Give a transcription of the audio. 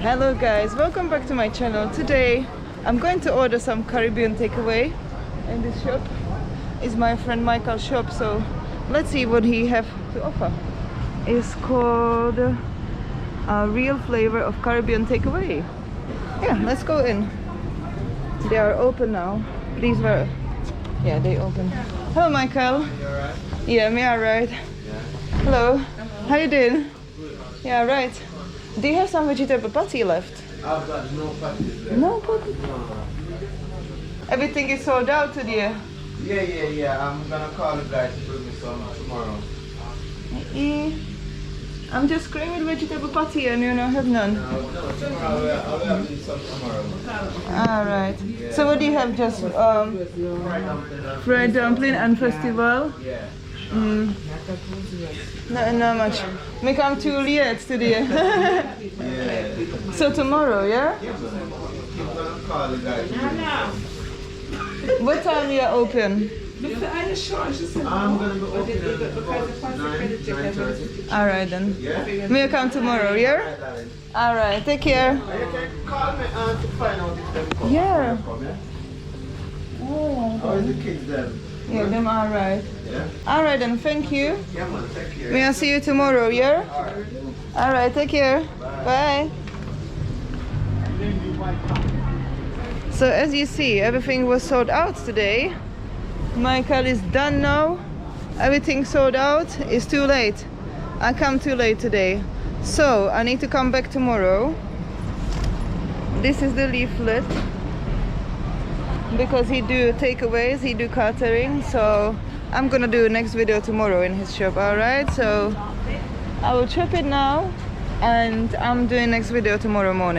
Hello guys, welcome back to my channel. Today I'm going to order some Caribbean takeaway in this shop. It's my friend Michael's shop, so let's see what he have to offer. It's called a real flavor of Caribbean takeaway. Yeah, let's go in. They are open now. These were, yeah, they open. Hello Michael. You alright? Yeah, me alright. Yeah. Hello. How you doing? Yeah, right. Do you have some vegetable patty left? I've got no patties left. No patty. No. Everything is sold out today. Yeah. I'm gonna call the guy to bring me some tomorrow. I'm just craving vegetable patty and you don't have none. No, tomorrow I'll have some tomorrow. Alright. So what do you have? Just fried dumpling and festival? Yeah. Not much. We come too late today. Yeah. So tomorrow, yeah? I'm gonna call the guy to bring me some. What time you are open? I'm gonna be open at about 9:30. Alright then. Yeah? May I come tomorrow, yeah? Alright, darling. Alright, take care. You can call me to find out if them come. Yeah. Come, yeah? Oh, How is the kids then? yeah, them alright. Yeah? Alright then, thank you. Yeah, man, take care. May I see you tomorrow, yeah? Alright. Alright, take care. Bye. So as you see, everything was sold out today. Michael is done now. Everything sold out. It's too late. I come too late today. So I need to come back tomorrow. This is the leaflet. Because he do takeaways, he do catering. So I'm gonna do next video tomorrow in his shop, alright? So I will chop it now and I'm doing next video tomorrow morning.